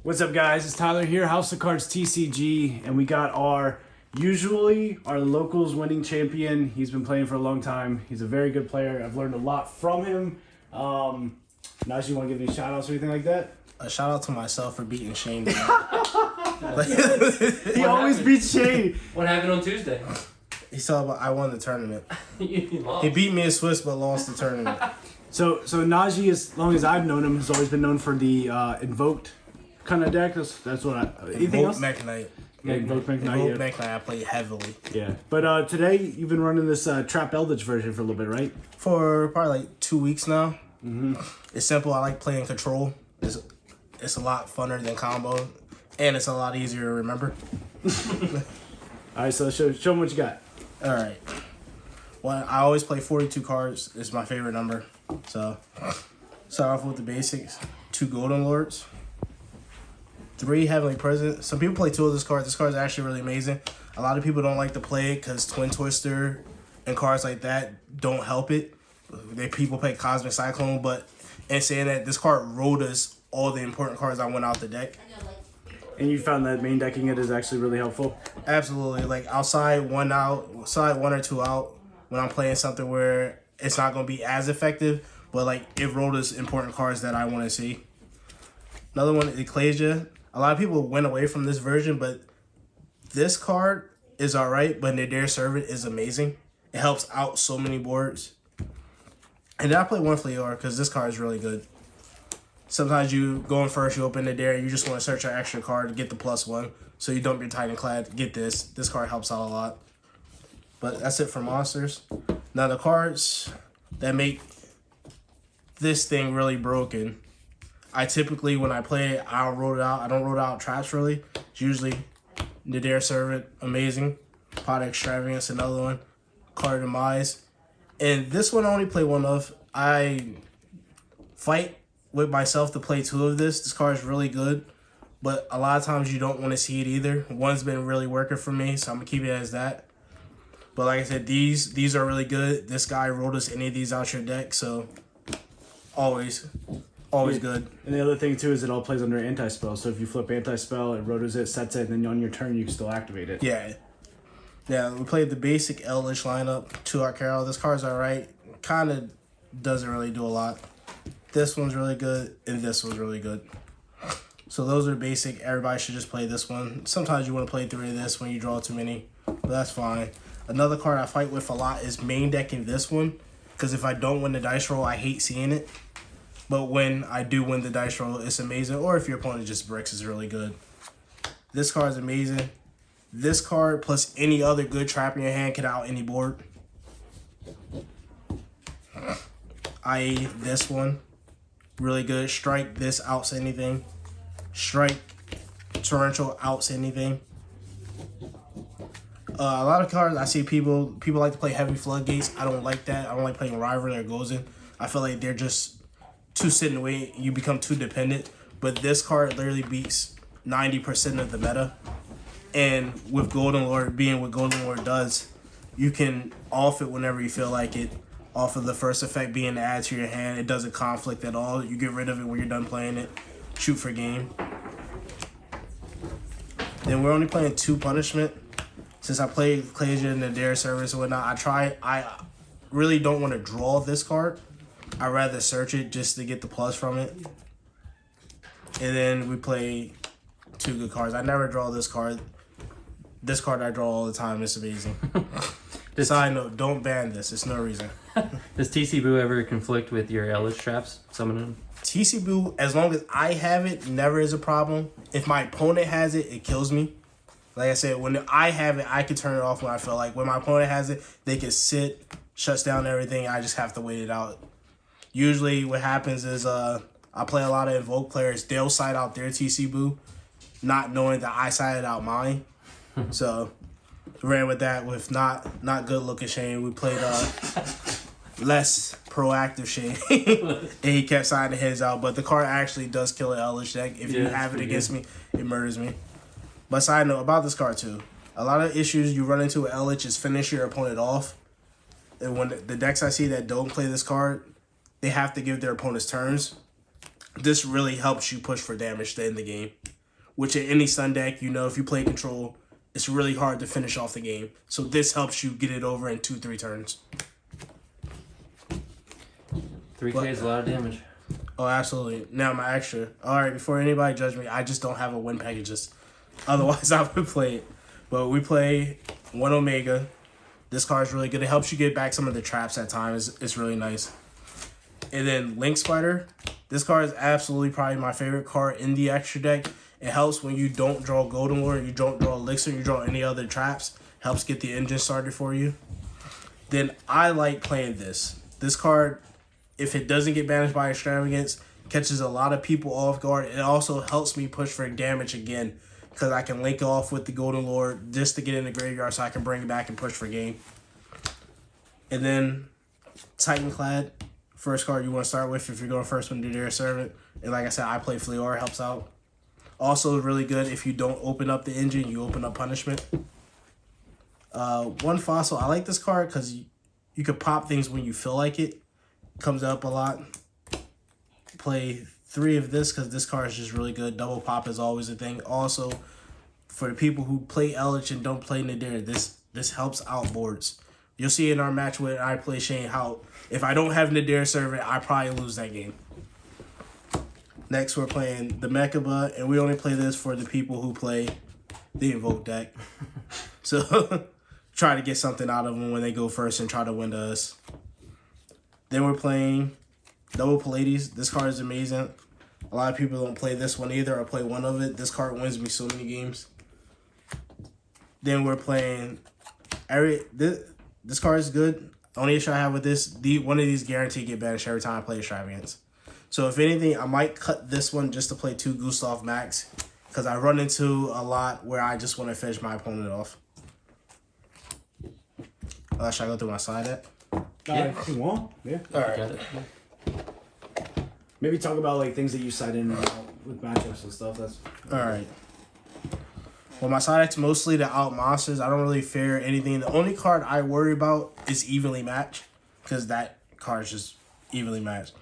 What's up, guys? It's Tyler here, House of Cards TCG, and we got our locals winning champion. He's been playing for a long time. He's a very good player. I've learned a lot from him. Najee, you want to give any shout outs or anything like that? A shout out to myself for beating Shane. He always beats Shane. What happened on Tuesday? He saw, but I won the tournament. You lost. He beat me in Swiss, but lost the tournament. So Najee, as long as I've known him, has always been known for the invoked kind of deck. That's what I. Anything else? Mech Knight. Yeah, invoked Mech Knight. Invoked Mech Knight. I play heavily. Yeah, but today you've been running this Trap Eldlich version for a little bit, right? For probably like 2 weeks now. Mm-hmm. It's simple. I like playing control. It's a lot funner than combo, and it's a lot easier to remember. All right, so show them what you got. All right. Well, I always play 42 cards. It's my favorite number. So, start off with the basics. 2 Golden Lords. 3 Heavenly Present. Some people play 2 of this card. This card is actually really amazing. A lot of people don't like to play it because Twin Twister and cards like that don't help it. People play Cosmic Cyclone, but in saying that, this card wrote us all the important cards I went out the deck. And you found that main decking it is actually really helpful? Absolutely. Like, outside one or two out, when I'm playing something where it's not going to be as effective, but, like, it wrote us important cards that I want to see. Another one, Ecclesia. A lot of people went away from this version, but this card is alright, but Nadir Servant is amazing. It helps out so many boards. And then I play one Fleor because this card is really good. Sometimes you go in first, you open Nadir, you just want to search an extra card to get the +1. So you dump your Titanclad, get this. This card helps out a lot. But that's it for monsters. Now the cards that make this thing really broken, I typically, when I play it, I'll roll it out. I don't roll out traps really. It's usually Nadir Servant, amazing. Pot Extravagance, another one. Card Demise. And this one I only play one of. I fight with myself to play 2 of this. This card is really good. But a lot of times you don't want to see it either. One's been really working for me, so I'm going to keep it as that. But like I said, these are really good. This guy rolled us any of these out your deck, so always good. And the other thing too is it all plays under anti-spell. So if you flip anti-spell, it rotos it, sets it, and then on your turn you can still activate it. Yeah. Yeah, we played the basic Eldlich lineup, 2 Art Carol. This card's alright. Kind of doesn't really do a lot. This one's really good, and this one's really good. So those are basic. Everybody should just play this one. Sometimes you want to play 3 of this when you draw too many, but that's fine. Another card I fight with a lot is main decking this one, because if I don't win the dice roll, I hate seeing it. But when I do win the dice roll, it's amazing. Or if your opponent just bricks, it's really good. This card's amazing. This card plus any other good trap in your hand can out any board. I.e. this one. Really good. Strike, this outs anything. Strike, Torrential outs anything. A lot of cards I see people like to play Heavy Floodgates. I don't like that. I don't like playing Rivalry or Gozen. I feel like they're just too sitting away. You become too dependent. But this card literally beats 90% of the meta. And with Golden Lord being what Golden Lord does, you can off it whenever you feel like it. Off of the first effect being to add to your hand. It doesn't conflict at all. You get rid of it when you're done playing it. Shoot for game. Then we're only playing 2 Punishment. Since I played Ecclesia and the Dare Service and whatnot, I really don't want to draw this card. I'd rather search it just to get the plus from it. And then we play 2 good cards. I never draw this card. This card I draw all the time. It's amazing. Side note, don't ban this. It's no reason. Does TC Boo ever conflict with your Eldlich traps? Summoning? TC Boo, as long as I have it, never is a problem. If my opponent has it, it kills me. Like I said, when I have it, I can turn it off when I feel like. When my opponent has it, they can sit, shuts down everything. I just have to wait it out. Usually what happens is I play a lot of Invoke players. They'll side out their TC Boo, not knowing that I sided out mine. So ran with that with not good looking Shane. We played less proactive Shane. And he kept siding his out. But the card actually does kill an Eldlich deck. If you have it against me, it murders me. But side note about this card too. A lot of issues you run into with Eldlich is finish your opponent off. And when the decks I see that don't play this card, they have to give their opponents turns. This really helps you push for damage to end the game. which in any stun deck, you know, if you play control, it's really hard to finish off the game. So this helps you get it over in 2-3 turns. 3K is a lot of damage. Oh, absolutely. Now my extra. All right, before anybody judge me, I just don't have a win packages. Otherwise, I would play it. But we play 1 Omega. This card is really good. It helps you get back some of the traps at times. It's really nice. And then Link Spider. This card is absolutely probably my favorite card in the extra deck. It helps when you don't draw Golden Lord, you don't draw Elixir, you draw any other traps. Helps get the engine started for you. Then I like playing this. This card, if it doesn't get banished by Extravagance, catches a lot of people off guard. It also helps me push for damage again because I can link off with the Golden Lord just to get in the graveyard so I can bring it back and push for game. And then Titanclad, first card you want to start with if you're going first with Nadir Servant. And like I said, I play Fleor, helps out. Also really good if you don't open up the engine, you open up Punishment. 1 Fossil, I like this card because you could pop things when you feel like it. Comes up a lot. Play 3 of this because this card is just really good. Double pop is always a thing. Also, for the people who play Eldlich and don't play Nadir, this helps out boards. You'll see in our match when I play Shane how if I don't have Nadir Servant, I probably lose that game. Next, we're playing the Mechaba, and we only play this for the people who play the invoked deck. So, try to get something out of them when they go first and try to win to us. Then we're playing Double Pallades. This card is amazing. A lot of people don't play this one either or play one of it. This card wins me so many games. Then we're playing this card is good. Only issue I have with this, one of these guaranteed get banished every time I play Extravagance. So if anything, I might cut this one just to play 2 Gustav Max because I run into a lot where I just want to finish my opponent off. Should I go through my side deck? Yeah. You want? Yeah. All right. Got it. Maybe talk about like things that you cite in and out with matchups and stuff. That's All right. Well, my side deck's mostly to out monsters. I don't really fear anything. The only card I worry about is evenly matched because that card is just evenly matched.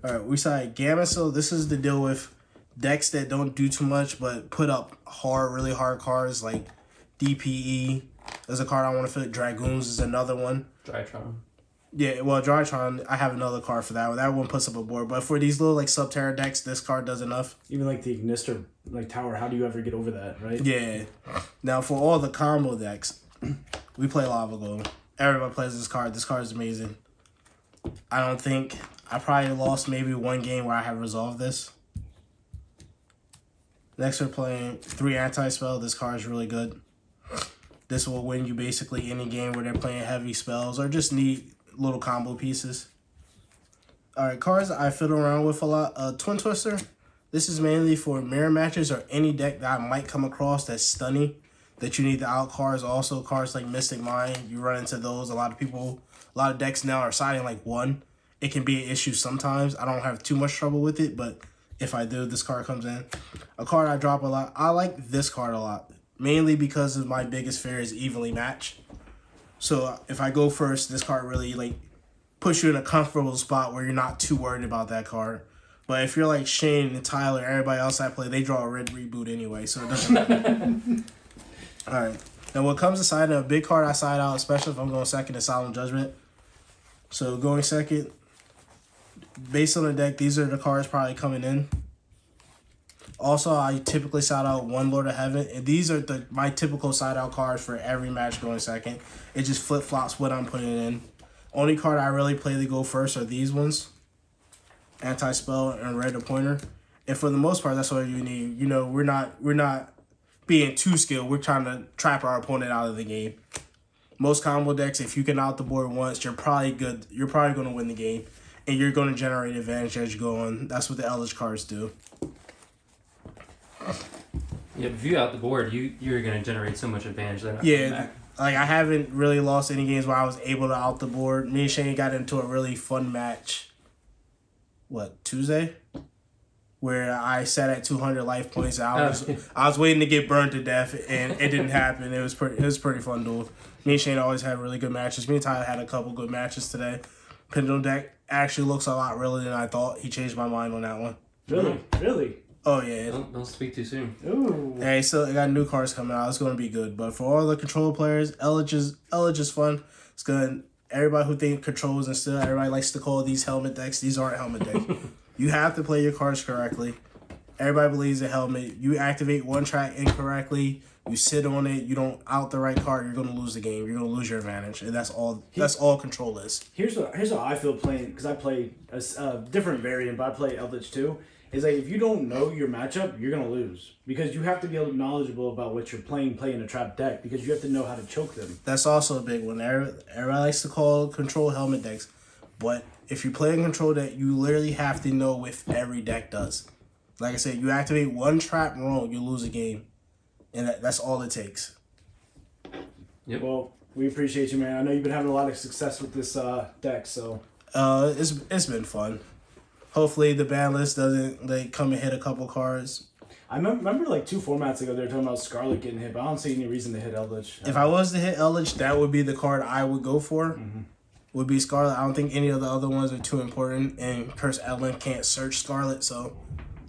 All right, we side Gamma. This is to deal with decks that don't do too much but put up really hard cards like DPE. There's a card I want to fit. Dragoons is another one. Drytron. Yeah, well, Drytron, I have another card for that one. That one puts up a board. But for these little like Subterra decks, this card does enough. even like the Ignister like tower. How do you ever get over that, right? Yeah. Now, for all the combo decks, we play Lava Golem. Everybody plays this card. This card is amazing. I probably lost maybe 1 game where I have resolved this. Next, we're playing 3 Anti-Spell. This card is really good. This will win you basically any game where they're playing heavy spells or just need little combo pieces. Alright, cards I fiddle around with a lot. Twin Twister. This is mainly for mirror matches or any deck that I might come across that's stunning that you need the out cards. Also, cards like Mystic Mind, you run into those. A lot of decks now are siding like 1. It can be an issue sometimes. I don't have too much trouble with it, but if I do, this card comes in. A card I drop a lot. I like this card a lot, mainly because of my biggest fear is evenly matched. So if I go first, this card really like puts you in a comfortable spot where you're not too worried about that card. But if you're like Shane and Tyler, everybody else I play, they draw a red reboot anyway, so it doesn't matter. All right. Now, what comes aside of a big card I side out, especially if I'm going second, is Solemn Judgment. So going second, based on the deck, these are the cards probably coming in. Also, I typically side out 1 Lord of Heaven, and these are my typical side out cards for every match going second. It just flip flops what I'm putting in. Only card I really play to go first are these ones, Anti-Spell and Red Pointer, and for the most part, that's all you need. You know, we're not being too skilled. We're trying to trap our opponent out of the game. Most combo decks, if you can out the board once, you're probably good. You're probably going to win the game, and you're going to generate advantage as you go on. That's what the Eldlich cards do. Yeah, if you out the board, you're gonna generate so much advantage that Yeah, like I haven't really lost any games where I was able to out the board. Me and Shane got into a really fun match. Tuesday? Where I sat at 200 life points. I was waiting to get burned to death, and it didn't happen. It was pretty fun duel. Me and Shane always had really good matches. Me and Tyler had a couple good matches today. Pendulum deck actually looks a lot realer than I thought. He changed my mind on that one. Really? Oh yeah. Don't speak too soon. Ooh. Hey, so I got new cards coming out. It's gonna be good. But for all the control players, Eldlich is fun. It's good. Everybody who think controls and stuff, everybody likes to call these helmet decks. These aren't helmet decks. You have to play your cards correctly. Everybody believes a helmet. You activate one track incorrectly. You sit on it. You don't out the right card. You're gonna lose the game. You're gonna lose your advantage, and that's all. That's all control is. Here's what I feel playing, because I play a different variant, but I play Eldlich too. Is like if you don't know your matchup, you're gonna lose, because you have to be knowledgeable about what you're playing a trap deck, because you have to know how to choke them. That's also a big one. Everybody likes to call control helmet decks, but if you play a control deck, you literally have to know what every deck does. Like I said, you activate one trap wrong, you lose a game, and that's all it takes. Yep. Well, we appreciate you, man. I know you've been having a lot of success with this deck, so It's been fun. Hopefully the ban list doesn't come and hit a couple cards. I remember like 2 formats ago they were talking about Scarlet getting hit, but I don't see any reason to hit Eldlich. If I was to hit Eldlich, that would be the card I would go for. Mm-hmm. Would be Scarlet. I don't think any of the other ones are too important, and Curse Eldlich can't search Scarlet, so.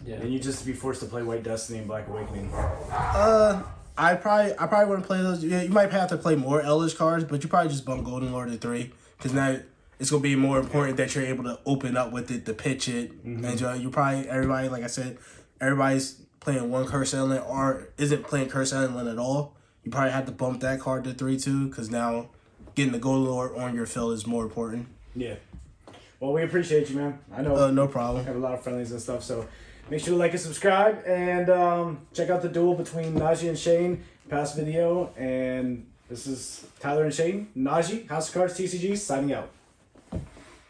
Yeah. And you just be forced to play White Destiny and Black Awakening. I probably wouldn't play those. Yeah, you might have to play more Eldlich cards, but you probably just bump Golden Lord to 3, because now it's gonna be more important that you're able to open up with it, to pitch it, and you probably everybody, like I said, everybody's playing one Curse Eldlich or isn't playing Curse Eldlich at all. You probably have to bump that card to 3 too, because now getting the Golden Lord on your field is more important. Yeah. Well, we appreciate you, man. I know. No problem. We have a lot of friendlies and stuff, so make sure to like and subscribe, and check out the duel between Najee and Shane, past video. And this is Tyler and Shane. Najee, House of Cards TCG, signing out.